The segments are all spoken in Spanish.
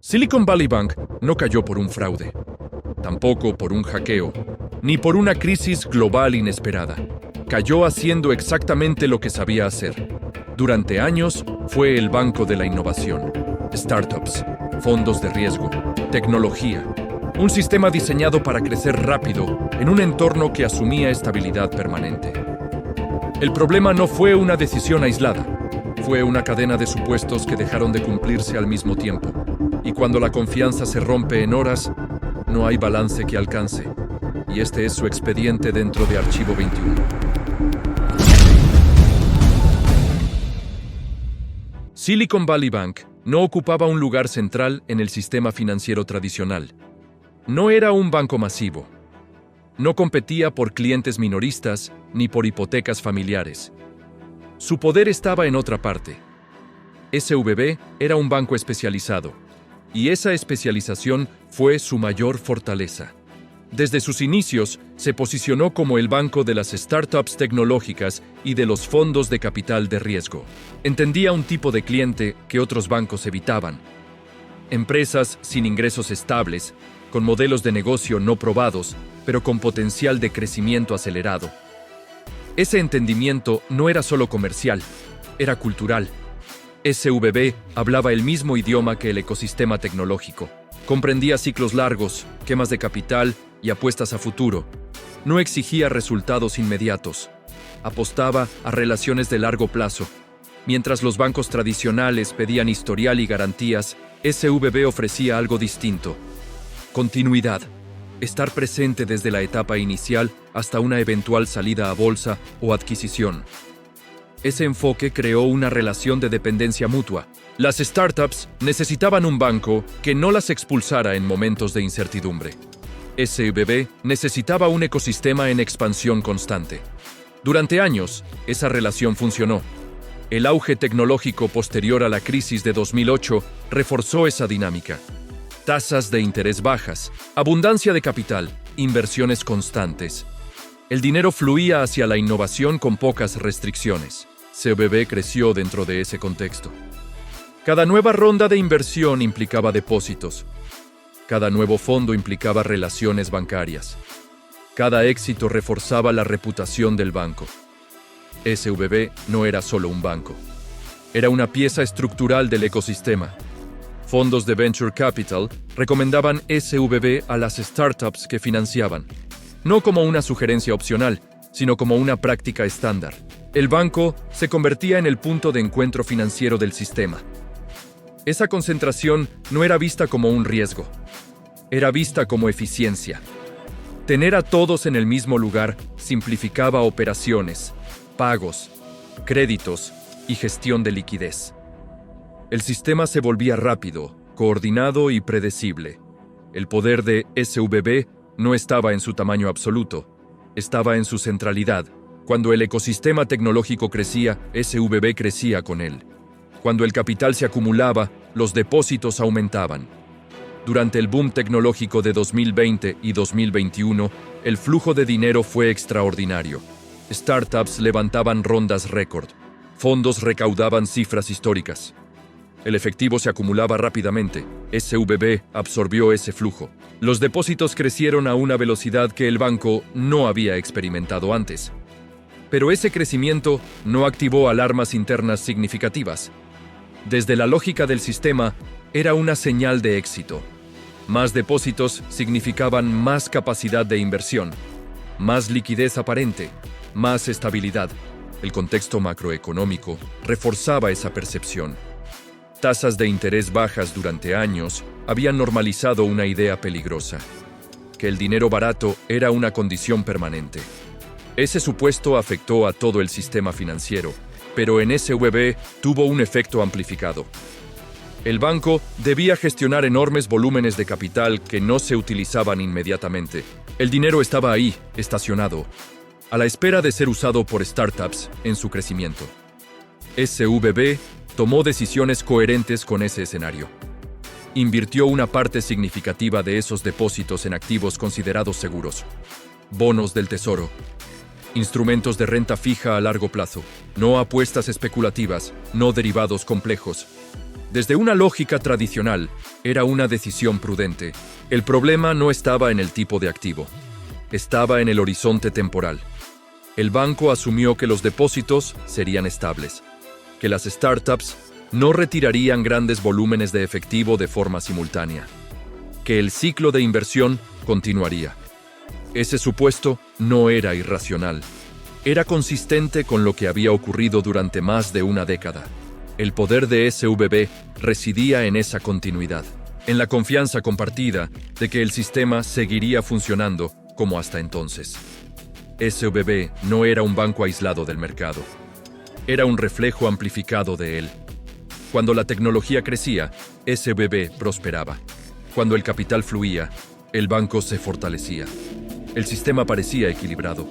Silicon Valley Bank no cayó por un fraude, tampoco por un hackeo, ni por una crisis global inesperada. Cayó haciendo exactamente lo que sabía hacer. Durante años fue el banco de la innovación, startups, fondos de riesgo, tecnología, un sistema diseñado para crecer rápido en un entorno que asumía estabilidad permanente. El problema no fue una decisión aislada, fue una cadena de supuestos que dejaron de cumplirse al mismo tiempo. Y cuando la confianza se rompe en horas, no hay balance que alcance. Y este es su expediente dentro de Archivo 21. Silicon Valley Bank no ocupaba un lugar central en el sistema financiero tradicional. No era un banco masivo. No competía por clientes minoristas ni por hipotecas familiares. Su poder estaba en otra parte. SVB era un banco especializado. Y esa especialización fue su mayor fortaleza. Desde sus inicios, se posicionó como el banco de las startups tecnológicas y de los fondos de capital de riesgo. Entendía un tipo de cliente que otros bancos evitaban. Empresas sin ingresos estables, con modelos de negocio no probados, pero con potencial de crecimiento acelerado. Ese entendimiento no era solo comercial, era cultural. SVB hablaba el mismo idioma que el ecosistema tecnológico. Comprendía ciclos largos, quemas de capital y apuestas a futuro. No exigía resultados inmediatos. Apostaba a relaciones de largo plazo. Mientras los bancos tradicionales pedían historial y garantías, SVB ofrecía algo distinto. Continuidad. Estar presente desde la etapa inicial hasta una eventual salida a bolsa o adquisición. Ese enfoque creó una relación de dependencia mutua. Las startups necesitaban un banco que no las expulsara en momentos de incertidumbre. SVB necesitaba un ecosistema en expansión constante. Durante años, esa relación funcionó. El auge tecnológico posterior a la crisis de 2008 reforzó esa dinámica. Tasas de interés bajas, abundancia de capital, inversiones constantes. El dinero fluía hacia la innovación con pocas restricciones. SVB creció dentro de ese contexto. Cada nueva ronda de inversión implicaba depósitos. Cada nuevo fondo implicaba relaciones bancarias. Cada éxito reforzaba la reputación del banco. SVB no era solo un banco. Era una pieza estructural del ecosistema. Fondos de Venture Capital recomendaban SVB a las startups que financiaban. No como una sugerencia opcional, sino como una práctica estándar. El banco se convertía en el punto de encuentro financiero del sistema. Esa concentración no era vista como un riesgo, era vista como eficiencia. Tener a todos en el mismo lugar simplificaba operaciones, pagos, créditos y gestión de liquidez. El sistema se volvía rápido, coordinado y predecible. El poder de SVB no estaba en su tamaño absoluto, estaba en su centralidad. Cuando el ecosistema tecnológico crecía, SVB crecía con él. Cuando el capital se acumulaba, los depósitos aumentaban. Durante el boom tecnológico de 2020 y 2021, el flujo de dinero fue extraordinario. Startups levantaban rondas récord. Fondos recaudaban cifras históricas. El efectivo se acumulaba rápidamente. SVB absorbió ese flujo. Los depósitos crecieron a una velocidad que el banco no había experimentado antes. Pero ese crecimiento no activó alarmas internas significativas. Desde la lógica del sistema, era una señal de éxito. Más depósitos significaban más capacidad de inversión, más liquidez aparente, más estabilidad. El contexto macroeconómico reforzaba esa percepción. Tasas de interés bajas durante años habían normalizado una idea peligrosa, que el dinero barato era una condición permanente. Ese supuesto afectó a todo el sistema financiero, pero en SVB tuvo un efecto amplificado. El banco debía gestionar enormes volúmenes de capital que no se utilizaban inmediatamente. El dinero estaba ahí, estacionado, a la espera de ser usado por startups en su crecimiento. SVB tomó decisiones coherentes con ese escenario. Invirtió una parte significativa de esos depósitos en activos considerados seguros. Bonos del tesoro. Instrumentos de renta fija a largo plazo, no apuestas especulativas, no derivados complejos. Desde una lógica tradicional, era una decisión prudente. El problema no estaba en el tipo de activo, estaba en el horizonte temporal. El banco asumió que los depósitos serían estables, que las startups no retirarían grandes volúmenes de efectivo de forma simultánea, que el ciclo de inversión continuaría. Ese supuesto no era irracional. Era consistente con lo que había ocurrido durante más de una década. El poder de SVB residía en esa continuidad, en la confianza compartida de que el sistema seguiría funcionando como hasta entonces. SVB no era un banco aislado del mercado. Era un reflejo amplificado de él. Cuando la tecnología crecía, SVB prosperaba. Cuando el capital fluía, el banco se fortalecía. El sistema parecía equilibrado,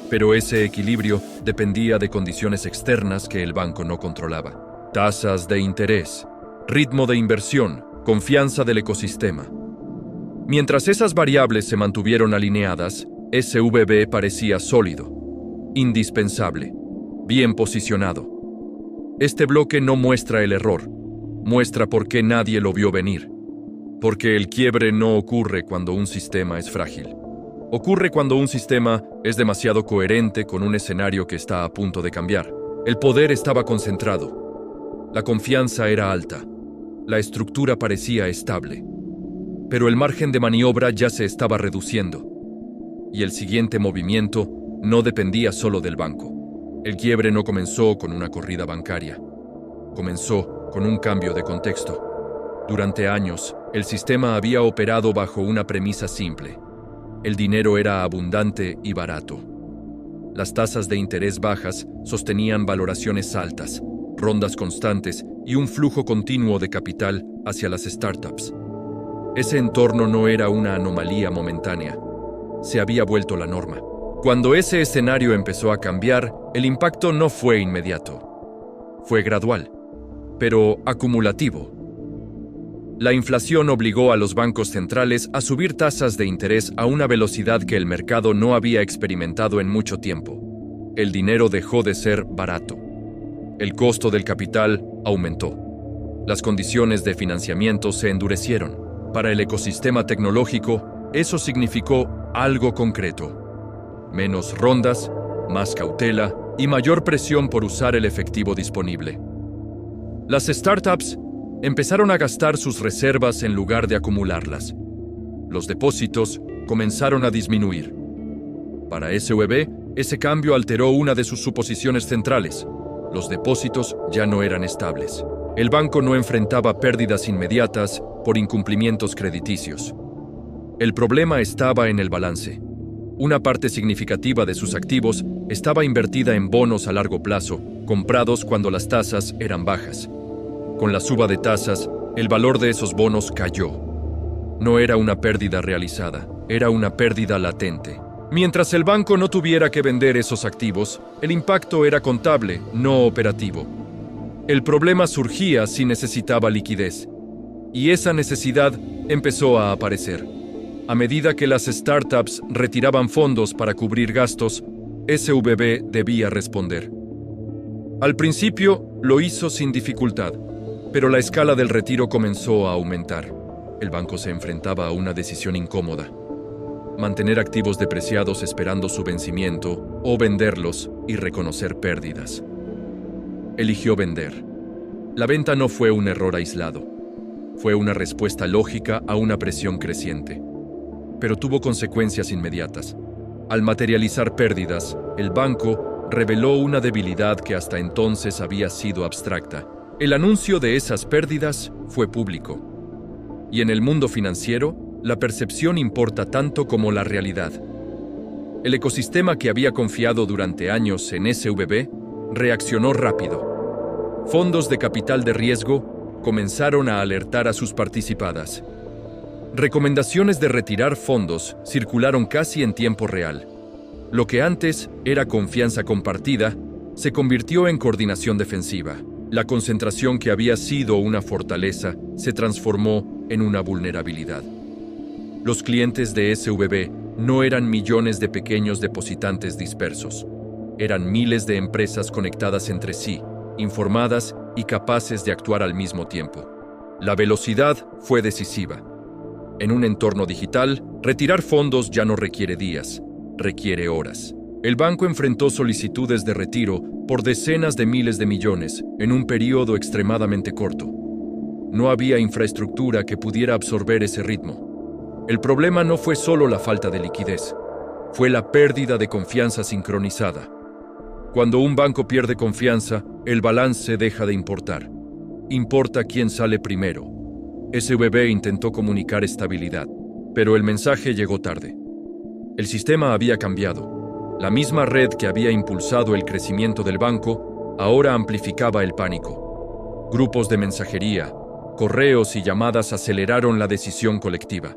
pero ese equilibrio dependía de condiciones externas que el banco no controlaba. Tasas de interés, ritmo de inversión, confianza del ecosistema. Mientras esas variables se mantuvieron alineadas, SVB parecía sólido, indispensable, bien posicionado. Este bloque no muestra el error, muestra por qué nadie lo vio venir. Porque el quiebre no ocurre cuando un sistema es frágil. Ocurre cuando un sistema es demasiado coherente con un escenario que está a punto de cambiar. El poder estaba concentrado. La confianza era alta. La estructura parecía estable. Pero el margen de maniobra ya se estaba reduciendo. Y el siguiente movimiento no dependía solo del banco. El quiebre no comenzó con una corrida bancaria. Comenzó con un cambio de contexto. Durante años, el sistema había operado bajo una premisa simple. El dinero era abundante y barato. Las tasas de interés bajas sostenían valoraciones altas, rondas constantes y un flujo continuo de capital hacia las startups. Ese entorno no era una anomalía momentánea. Se había vuelto la norma. Cuando ese escenario empezó a cambiar, el impacto no fue inmediato. Fue gradual, pero acumulativo. La inflación obligó a los bancos centrales a subir tasas de interés a una velocidad que el mercado no había experimentado en mucho tiempo. El dinero dejó de ser barato. El costo del capital aumentó. Las condiciones de financiamiento se endurecieron. Para el ecosistema tecnológico, eso significó algo concreto. Menos rondas, más cautela y mayor presión por usar el efectivo disponible. Las startups empezaron a gastar sus reservas en lugar de acumularlas. Los depósitos comenzaron a disminuir. Para SVB, ese cambio alteró una de sus suposiciones centrales. Los depósitos ya no eran estables. El banco no enfrentaba pérdidas inmediatas por incumplimientos crediticios. El problema estaba en el balance. Una parte significativa de sus activos estaba invertida en bonos a largo plazo, comprados cuando las tasas eran bajas. Con la suba de tasas, el valor de esos bonos cayó. No era una pérdida realizada, era una pérdida latente. Mientras el banco no tuviera que vender esos activos, el impacto era contable, no operativo. El problema surgía si necesitaba liquidez, y esa necesidad empezó a aparecer. A medida que las startups retiraban fondos para cubrir gastos, SVB debía responder. Al principio lo hizo sin dificultad, pero la escala del retiro comenzó a aumentar. El banco se enfrentaba a una decisión incómoda: mantener activos depreciados esperando su vencimiento o venderlos y reconocer pérdidas. Eligió vender. La venta no fue un error aislado. Fue una respuesta lógica a una presión creciente. Pero tuvo consecuencias inmediatas. Al materializar pérdidas, el banco reveló una debilidad que hasta entonces había sido abstracta. El anuncio de esas pérdidas fue público. Y en el mundo financiero, la percepción importa tanto como la realidad. El ecosistema que había confiado durante años en SVB reaccionó rápido. Fondos de capital de riesgo comenzaron a alertar a sus participadas. Recomendaciones de retirar fondos circularon casi en tiempo real. Lo que antes era confianza compartida se convirtió en coordinación defensiva. La concentración que había sido una fortaleza se transformó en una vulnerabilidad. Los clientes de SVB no eran millones de pequeños depositantes dispersos. Eran miles de empresas conectadas entre sí, informadas y capaces de actuar al mismo tiempo. La velocidad fue decisiva. En un entorno digital, retirar fondos ya no requiere días, requiere horas. El banco enfrentó solicitudes de retiro por decenas de miles de millones en un periodo extremadamente corto. No había infraestructura que pudiera absorber ese ritmo. El problema no fue solo la falta de liquidez, fue la pérdida de confianza sincronizada. Cuando un banco pierde confianza, el balance deja de importar. Importa quién sale primero. SVB intentó comunicar estabilidad, pero el mensaje llegó tarde. El sistema había cambiado. La misma red que había impulsado el crecimiento del banco ahora amplificaba el pánico. Grupos de mensajería, correos y llamadas aceleraron la decisión colectiva.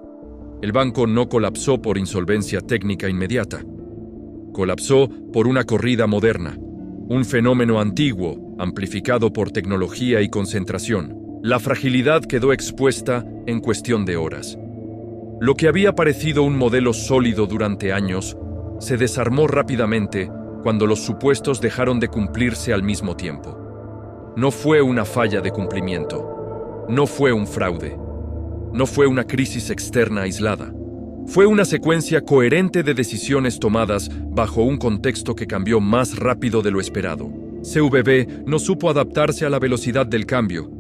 El banco no colapsó por insolvencia técnica inmediata. Colapsó por una corrida moderna, un fenómeno antiguo, amplificado por tecnología y concentración. La fragilidad quedó expuesta en cuestión de horas. Lo que había parecido un modelo sólido durante años se desarmó rápidamente cuando los supuestos dejaron de cumplirse al mismo tiempo. No fue una falla de cumplimiento, no fue un fraude, no fue una crisis externa aislada. Fue una secuencia coherente de decisiones tomadas bajo un contexto que cambió más rápido de lo esperado. CVB no supo adaptarse a la velocidad del cambio,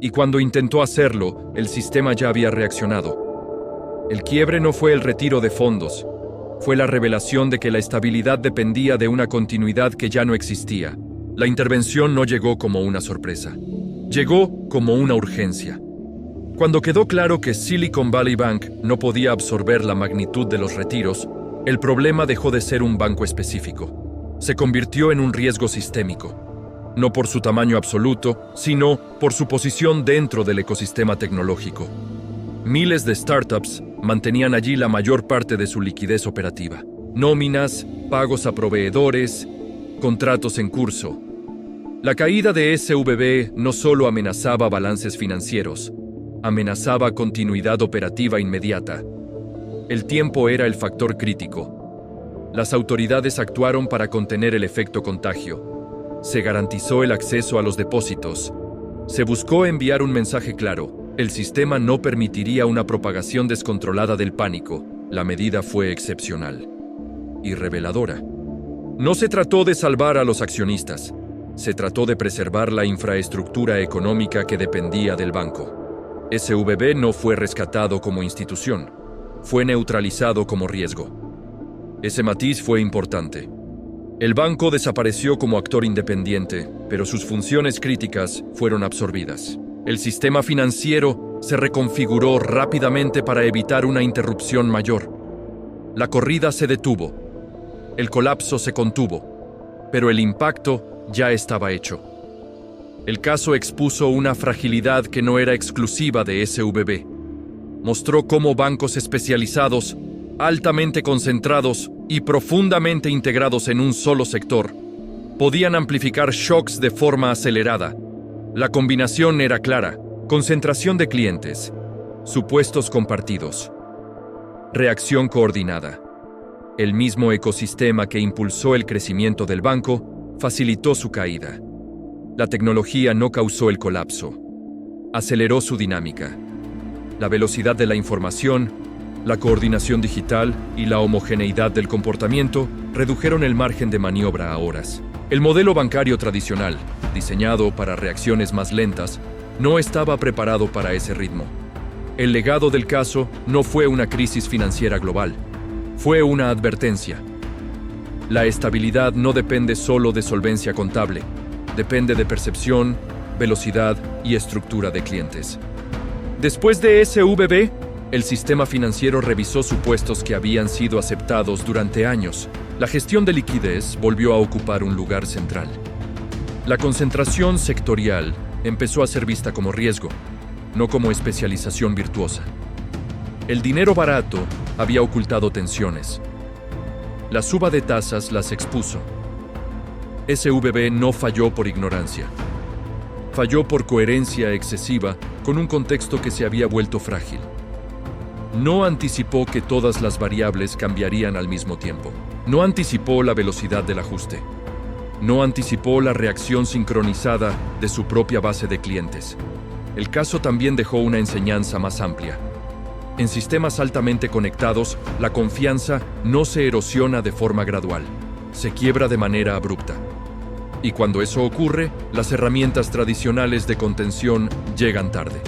y cuando intentó hacerlo, el sistema ya había reaccionado. El quiebre no fue el retiro de fondos, fue la revelación de que la estabilidad dependía de una continuidad que ya no existía. La intervención no llegó como una sorpresa, llegó como una urgencia. Cuando quedó claro que Silicon Valley Bank no podía absorber la magnitud de los retiros, el problema dejó de ser un banco específico. Se convirtió en un riesgo sistémico, no por su tamaño absoluto, sino por su posición dentro del ecosistema tecnológico. Miles de startups mantenían allí la mayor parte de su liquidez operativa. Nóminas, pagos a proveedores, contratos en curso. La caída de SVB no solo amenazaba balances financieros, amenazaba continuidad operativa inmediata. El tiempo era el factor crítico. Las autoridades actuaron para contener el efecto contagio. Se garantizó el acceso a los depósitos. Se buscó enviar un mensaje claro. El sistema no permitiría una propagación descontrolada del pánico. La medida fue excepcional y reveladora. No se trató de salvar a los accionistas. Se trató de preservar la infraestructura económica que dependía del banco. SVB no fue rescatado como institución, fue neutralizado como riesgo. Ese matiz fue importante. El banco desapareció como actor independiente, pero sus funciones críticas fueron absorbidas. El sistema financiero se reconfiguró rápidamente para evitar una interrupción mayor. La corrida se detuvo, el colapso se contuvo, pero el impacto ya estaba hecho. El caso expuso una fragilidad que no era exclusiva de SVB. Mostró cómo bancos especializados, altamente concentrados y profundamente integrados en un solo sector, podían amplificar shocks de forma acelerada. La combinación era clara: concentración de clientes, supuestos compartidos, reacción coordinada. El mismo ecosistema que impulsó el crecimiento del banco facilitó su caída. La tecnología no causó el colapso, aceleró su dinámica. La velocidad de la información, la coordinación digital y la homogeneidad del comportamiento redujeron el margen de maniobra a horas. El modelo bancario tradicional, diseñado para reacciones más lentas, no estaba preparado para ese ritmo. El legado del caso no fue una crisis financiera global, fue una advertencia. La estabilidad no depende solo de solvencia contable, depende de percepción, velocidad y estructura de clientes. Después de SVB, el sistema financiero revisó supuestos que habían sido aceptados durante años. La gestión de liquidez volvió a ocupar un lugar central. La concentración sectorial empezó a ser vista como riesgo, no como especialización virtuosa. El dinero barato había ocultado tensiones. La suba de tasas las expuso. SVB no falló por ignorancia. Falló por coherencia excesiva con un contexto que se había vuelto frágil. No anticipó que todas las variables cambiarían al mismo tiempo. No anticipó la velocidad del ajuste. no anticipó la reacción sincronizada de su propia base de clientes. El caso también dejó una enseñanza más amplia. En sistemas altamente conectados, la confianza no se erosiona de forma gradual, se quiebra de manera abrupta. Y cuando eso ocurre, las herramientas tradicionales de contención llegan tarde.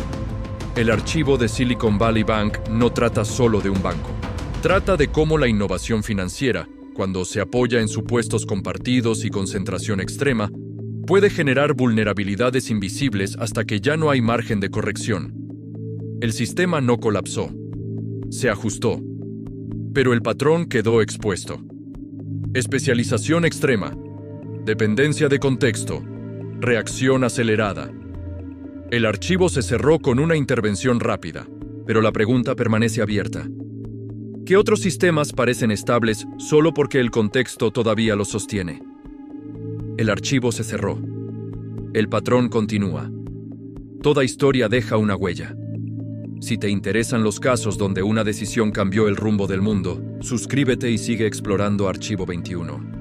El archivo de Silicon Valley Bank no trata solo de un banco. Trata de cómo la innovación financiera, cuando se apoya en supuestos compartidos y concentración extrema, puede generar vulnerabilidades invisibles hasta que ya no hay margen de corrección. El sistema no colapsó, se ajustó, pero el patrón quedó expuesto. Especialización extrema, dependencia de contexto, reacción acelerada. El archivo se cerró con una intervención rápida, pero la pregunta permanece abierta. ¿Qué otros sistemas parecen estables solo porque el contexto todavía los sostiene? El archivo se cerró. El patrón continúa. Toda historia deja una huella. Si te interesan los casos donde una decisión cambió el rumbo del mundo, suscríbete y sigue explorando Archivo 21.